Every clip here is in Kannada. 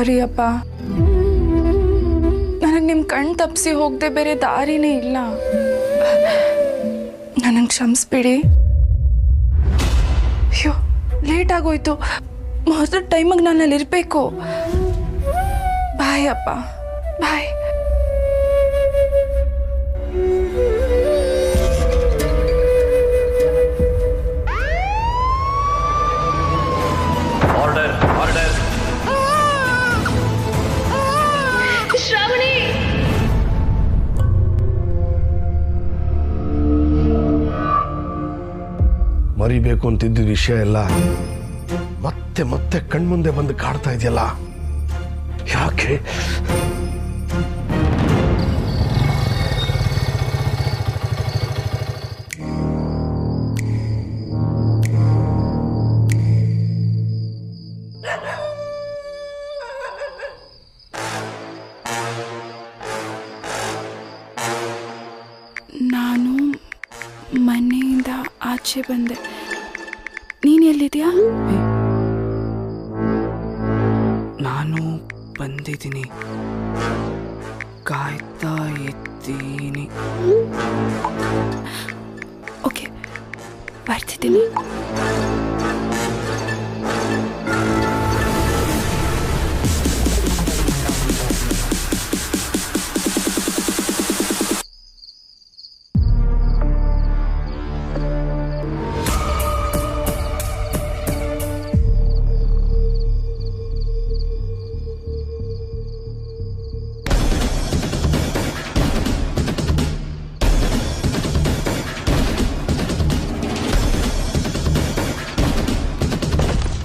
ಸಾರಿ ಅಪ್ಪ, ನನಗೆ ನಿಮ್ಮ ಕಣ್ ತಪ್ಪಿಸಿ ಹೋಗದೆ ಬೇರೆ ದಾರಿನೇ ಇಲ್ಲ. ನನಗೆ ಕ್ಷಮಿಸ್ಬಿಡಿ. ಅಯ್ಯೋ, ಲೇಟ್ ಆಗೋಯ್ತು. ಮೊದಲ ಟೈಮಿಗೆ ನಾನು ಅಲ್ಲಿರಬೇಕು. ಬಾಯ್ ಅಪ್ಪ, ಬಾಯ್. ಮರಿಬೇಕು ಅಂತಿದ್ದ ವಿಷಯ ಎಲ್ಲ ಮತ್ತೆ ಮತ್ತೆ ಕಣ್ಮುಂದೆ ಬಂದು ಕಾಡ್ತಾ ಇದೆಯಲ್ಲ, ಯಾಕೆ? ನಾನು ಮನೆಯಿಂದ ಆಚೆ ಬಂದೆ. ನೀನು ಎಲ್ಲಿದ್ಯಾ? ನಾನು ಬಂದಿದ್ದೀನಿ, ಕಾಯ್ತಾ ಇದ್ದೀನಿ. ಓಕೆ, ಬರ್ತಿದ್ದೀನಿ.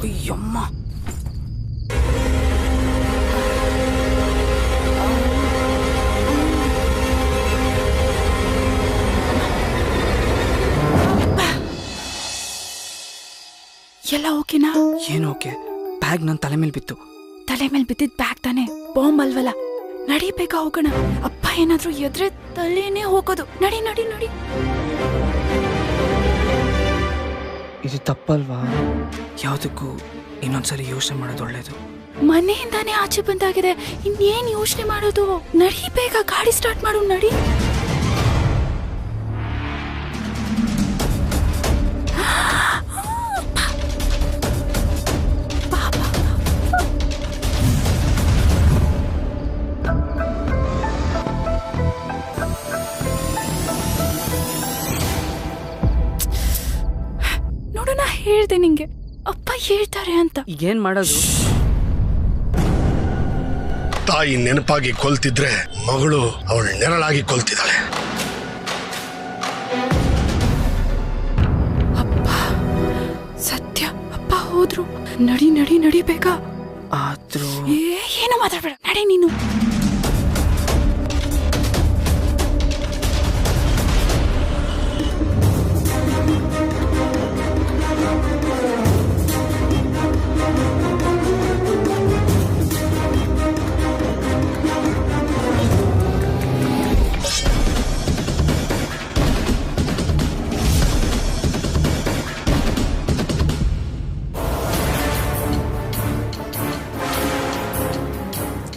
ಅಯ್ಯಮ್ಮ, ಎಲ್ಲ ಓಕೆನಾ? ಏನು ಓಕೆ? ಬ್ಯಾಗ್ ನನ್ನ ತಲೆ ಮೇಲೆ ಬಿತ್ತು. ತಲೆ ಮೇಲೆ ಬಿದ್ದಿದ್ ಬ್ಯಾಗ್ ತಾನೆ, ಬಾಂಬ್ ಅಲ್ವಲ್ಲ. ನಡಿ, ಬೇಗ ಹೋಗೋಣ. ಅಪ್ಪ ಏನಾದ್ರೂ ಎದ್ರೆ ತಲೆನೇ ಹೋಗೋದು. ನಡಿ ನಡಿ ನಡಿ. ಇದು ತಪ್ಪಲ್ವಾ? ಯಾವುದಕ್ಕೂ ಇನ್ನೊಂದ್ಸರಿ ಯೋಚನೆ ಮಾಡೋದು ಒಳ್ಳೇದು. ಮನೆಯಿಂದಾನೇ ಆಚೆ ಬಂದಾಗಿದೆ, ಇನ್ನೇನ್ ಯೋಚನೆ ಮಾಡೋದು? ನಡಿ, ಬೇಗ ಗಾಡಿ ಸ್ಟಾರ್ಟ್ ಮಾಡು. ನಡಿ. ನೋಡೋಣ, ಹೇಳ್ದೆ ನಿಂಗೆ, ಅಪ್ಪ ಹೇಳ್ತಾರೆ ಅಂತ. ಈಗೇನ್ ಮಾಡೋದು? ತಾಯಿ ನೆನಪಾಗಿ ಕೊಲ್ತಿದ್ರೆ ಮಗಳು ಅವಳ ನೆರಳಾಗಿ ಕೊಲ್ತಿದ್ದಾಳೆ. ಅಪ್ಪ ಸತ್ಯ, ಅಪ್ಪ ಹೋದ್ರು. ನಡಿ ನಡಿ ನಡಿ, ಬೇಗ. ಆದ್ರೂ ಏನು ಮಾತಾಡ್ಬೇಡ, ನಡಿ ನೀನು.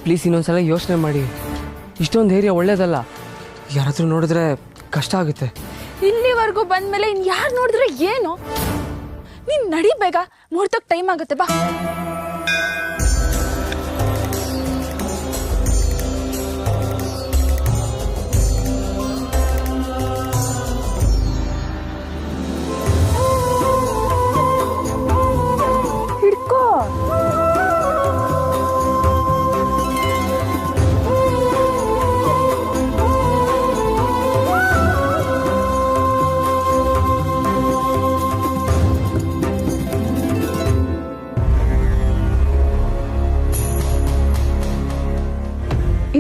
ಪ್ಲೀಸ್ ಇನ್ನೊಂದ್ಸಲ ಯೋಚನೆ ಮಾಡಿ. ಇಷ್ಟೊಂದು ಧೈರ್ಯ ಒಳ್ಳೇದಲ್ಲ. ಯಾರಾದ್ರೂ ನೋಡಿದ್ರೆ ಕಷ್ಟ ಆಗುತ್ತೆ. ಇಲ್ಲಿವರೆಗೂ ಬಂದ್ಮೇಲೆ ಇನ್ ಯಾರು ನೋಡಿದ್ರೆ ಏನು? ನೀನ್ ನಡಿ, ಬೇಗ. ಮುಹೂರ್ತಕ್ಕೆ ಟೈಮ್ ಆಗುತ್ತೆ, ಬಾ. ಹಿಡ್ಕೋ.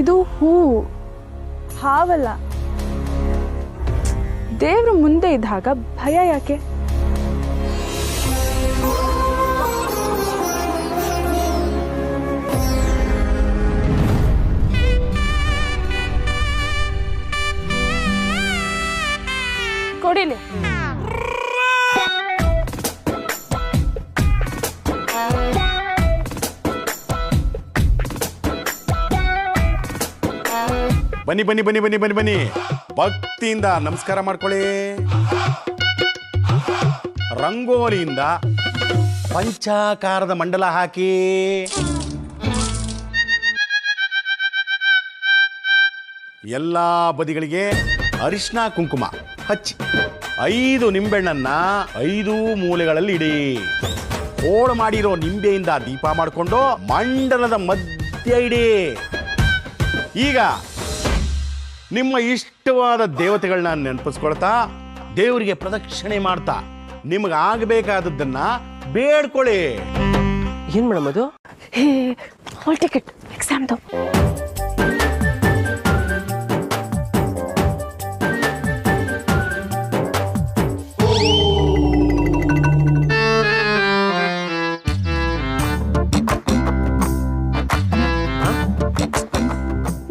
ಇದು ಹೂ, ಹಾವಲ್ಲ. ದೇವ್ರ ಮುಂದೆ ಇದ್ದಾಗ ಭಯ ಯಾಕೆ? ಕೊಡಿಲಿ. ಬನ್ನಿ ಬನ್ನಿ ಬನ್ನಿ ಬನ್ನಿ ಬನ್ನಿ ಬನ್ನಿ ಭಕ್ತಿಯಿಂದ ನಮಸ್ಕಾರ ಮಾಡ್ಕೊಳ್ಳಿ. ರಂಗೋಲಿಯಿಂದ ಪಂಚಾಕಾರದ ಮಂಡಲ ಹಾಕಿ. ಎಲ್ಲಾ ಬದಿಗಳಿಗೆ ಅರಿಶಿನ ಕುಂಕುಮ ಹಚ್ಚಿ 5 ನಿಂಬೆಣ್ಣನ್ನ 5 ಮೂಲೆಗಳಲ್ಲಿ ಇಡಿ. ಹೋಳು ಮಾಡಿರೋ ನಿಂಬೆಯಿಂದ ದೀಪ ಮಾಡಿಕೊಂಡು ಮಂಡಲದ ಮಧ್ಯ ಇಡಿ. ಈಗ ನಿಮ್ಮ ಇಷ್ಟವಾದ ದೇವತೆಗಳನ್ನ ನೆನಪಿಸ್ಕೊಳ್ತಾ ದೇವರಿಗೆ ಪ್ರದಕ್ಷಿಣೆ ಮಾಡ್ತಾ ನಿಮಗಾಗಬೇಕಾದದ್ದನ್ನ ಬೇಡ್ಕೊಳ್ಳಿ. ಏನ್ ಮೇಡಮ್ ಅದು? ಹೇ ಹಾಲ್ ಟಿಕೆಟ್ ಎಕ್ಸಾಮ್ದು.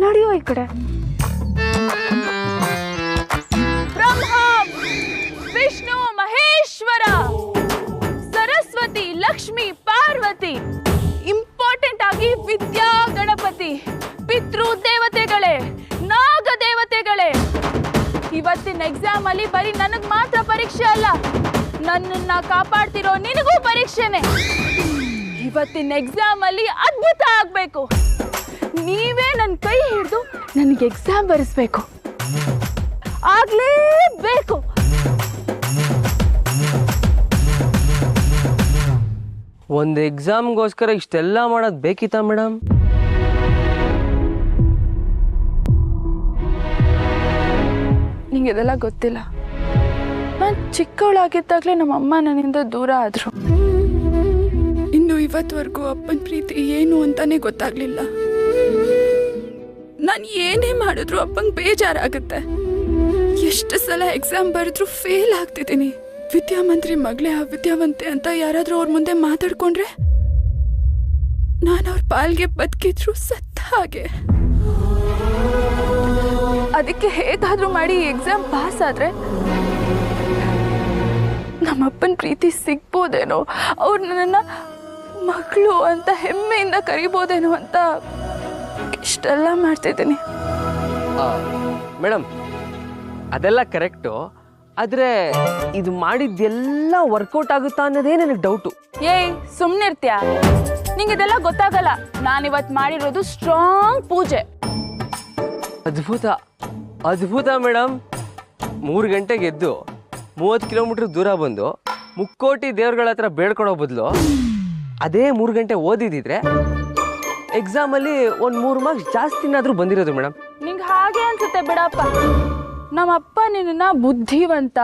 ನಡೆಯೋ ಈ ಕಡೆ. ಬ್ರಹ್ಮ ವಿಷ್ಣು ಮಹೇಶ್ವರ ಸರಸ್ವತಿ ಲಕ್ಷ್ಮಿ ಪಾರ್ವತಿ, ಇಂಪಾರ್ಟೆಂಟ್ ಆಗಿ ವಿದ್ಯಾ ಗಣಪತಿ, ಪಿತೃ ದೇವತೆಗಳೇ, ನಾಗ ದೇವತೆಗಳೇ, ಇವತ್ತಿನ ಎಕ್ಸಾಮ್ ಅಲ್ಲಿ ಬರೀ ನನಗ್ ಮಾತ್ರ ಪರೀಕ್ಷೆ ಅಲ್ಲ, ನನ್ನನ್ನ ಕಾಪಾಡ್ತಿರೋ ನಿನಗೂ ಪರೀಕ್ಷೆನೆ. ಇವತ್ತಿನ ಎಕ್ಸಾಮ್ ಅಲ್ಲಿ ಅದ್ಭುತ ಆಗ್ಬೇಕು. ನೀವೇ ನನ್ನ ಕೈ ಹಿಡಿದು ನನಗೆ ಎಕ್ಸಾಮ್ ಬರೆಸ್ಬೇಕು. ಆಗ್ಲೇಬೇಕು. ಒಂದು ಎಕ್ಸಾಮ್ಗೋಸ್ಕರ ಇಷ್ಟೆಲ್ಲ ಮಾಡೋದು ಬೇಕಿತ್ತಾ ಮೇಡಮ್? ನಿಂಗೆ ಇದೆಲ್ಲ ಗೊತ್ತಿಲ್ಲ. ನಾನು ಚಿಕ್ಕವಳಾಗಿದ್ದಾಗಲೇ ನಮ್ಮಮ್ಮ ನನ್ನಿಂದ ದೂರ ಆದ್ರು. ಇನ್ನು ಇವತ್ತವರೆಗೂ ಅಪ್ಪನ ಪ್ರೀತಿ ಏನು ಅಂತಾನೆ ಗೊತ್ತಾಗ್ಲಿಲ್ಲ. ನಾನು ಏನೇ ಮಾಡಿದ್ರು ಅಪ್ಪಂಗೆ ಬೇಜಾರಾಗುತ್ತೆ. ಎಷ್ಟು ಸಲ ಎಕ್ಸಾಮ್ ಬರೆದ್ರು ಫೇಲ್ ಆಗ್ತಿದ್ದೀನಿ. ವಿದ್ಯಾಮಂತ್ರಿ ಮಗಳೇ ಅವಿದ್ಯಾವಂತೆ ಅಂತ ಯಾರಾದ್ರೂ ಅವ್ರ ಮುಂದೆ ಮಾತಾಡ್ಕೊಂಡ್ರೆ ನಾನು ಅವ್ರ ಪಾಲ್ಗೆ ಬದುಕಿದ್ರು ಸತ್ತ ಹಾಗೆ. ಅದಕ್ಕೆ ಹೇಗಾದ್ರೂ ಮಾಡಿ ಎಕ್ಸಾಮ್ ಪಾಸ್ ಆದ್ರೆ ನಮ್ಮಪ್ಪನ ಪ್ರೀತಿ ಸಿಗ್ಬೋದೇನೋ, ಅವ್ರು ನನ್ನನ್ನ ಮಗಳು ಅಂತ ಹೆಮ್ಮೆಯಿಂದ ಕರಿಬೋದೇನೋ ಅಂತ ಇಷ್ಟೆಲ್ಲ ಮಾಡ್ತಿದ್ದೀನಿ. ಮೇಡಮ್ ಅದೆಲ್ಲ ಕರೆಕ್ಟು, ಆದ್ರೆ ಇದು ಮಾಡಿದ್ದೆಲ್ಲ ವರ್ಕೌಟ್ ಆಗುತ್ತಾ ಅನ್ನೋದೇ ನನಗೆ ಡೌಟು. ಏಯ್ ಸುಮ್ನಿರ್ತ್ಯಾ, ನಿಂಗೆ ಇದೆಲ್ಲ ಗೊತ್ತಾಗಲ್ಲ. ನಾನಿವತ್ತು ಮಾಡಿರೋದು ಸ್ಟ್ರಾಂಗ್ ಪೂಜೆ. ಅದ್ಭುತ ಅದ್ಭುತ ಮೇಡಮ್. 3 ಗಂಟೆಗೆ ಎದ್ದು 30 ಕಿಲೋಮೀಟರ್ ದೂರ ಬಂದು ಮುಕ್ಕೋಟಿ ದೇವ್ರಗಳ ಹತ್ರ ಬೇಡ್ಕೊಡೋ ಬದಲು ಅದೇ 3 ಗಂಟೆ ಓದಿದಿದ್ರೆ ಎಕ್ಸಾಮಲ್ಲಿ ಒಂದು 3 ಮಾರ್ಕ್ಸ್ ಜಾಸ್ತಿನಾದ್ರೂ ಬಂದಿರೋದು ಮೇಡಮ್. ನಿಂಗೆ ಹಾಗೆ ಅನ್ಸುತ್ತೆ ಬಿಡಪ್ಪ. ನಮ್ಮಪ್ಪ ನಿನ್ನ ಬುದ್ಧಿವಂತ,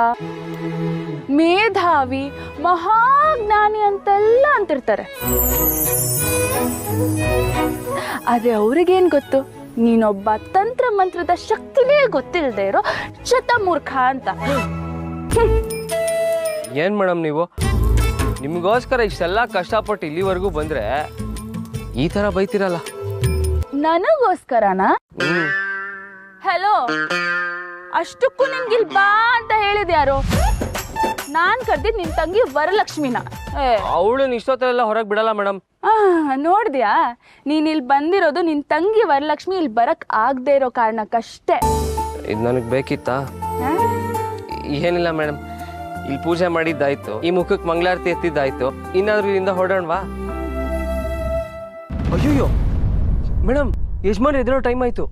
ಮೇಧಾವಿ, ಮಹಾಜ್ಞಾನಿ ಅಂತೆಲ್ಲ ಅಂತಿರ್ತಾರೆ. ಆದ್ರೆ ಅವ್ರಿಗೇನ್ ಗೊತ್ತು, ನೀನೊಬ್ಬ ತಂತ್ರ ಮಂತ್ರದ ಶಕ್ತಿನೇ ಗೊತ್ತಿಲ್ಲದೆ ಇರೋ ಶತಮೂರ್ಖ ಅಂತ. ಏನ್ ಮೇಡಮ್ ನೀವು ನಿಮಗೋಸ್ಕರ ಇಷ್ಟೆಲ್ಲ ಕಷ್ಟಪಟ್ಟು ಇಲ್ಲಿವರೆಗೂ ಬಂದ್ರೆ ಈ ತರ ಬೈತಿರಲ್ಲ. ನನಗೋಸ್ಕರನಾ? ಹಲೋ, ಅಷ್ಟಕ್ಕೂ ನಿಂಗಿಲ್ ಬಾ ಅಂತ ಹೇಳಿದ್ಯಾರು? ನಾನ್ ಕರ್ದಿದ್ ನಿನ್ ತಂಗಿ ವರಲಕ್ಷ್ಮಿನ. ಅವಳನ್ನ ಇಷ್ಟೊತ್ತರೆಲ್ಲ ಹೊರಗೆ ಬಿಡಲ್ಲ ಮೇಡಮ್. ನೋಡ್ದ್ಯಾ, ನೀನ್ ಇಲ್ಲಿ ಬಂದಿರೋದು ನಿನ್ ತಂಗಿ ವರಲಕ್ಷ್ಮಿ ಇಲ್ಲಿ ಬರಕ್ ಆಗದೆ ಇರೋ ಕಾರಣಕ್ಕಷ್ಟೇ. ಇದು ನನಗೆ ಬೇಕಿತ್ತಾ? ಏನಿಲ್ಲ ಮೇಡಮ್, ಇಲ್ಲಿ ಪೂಜೆ ಮಾಡಿದ್ದಾಯ್ತು, ಈ ಮುಖಕ್ಕೆ ಮಂಗಳಾರತಿ ಎತ್ತಿದ್ದಾಯ್ತು, ಇನ್ನಾದ್ರೂ ಇಲ್ಲಿಂದ ಹೊರಡೋಣವಾ? ಅಯ್ಯೋ ಮೇಡಮ್, ಯಜಮಾನ್ ಎದುರೋ ಟೈಮ್ ಆಯ್ತು.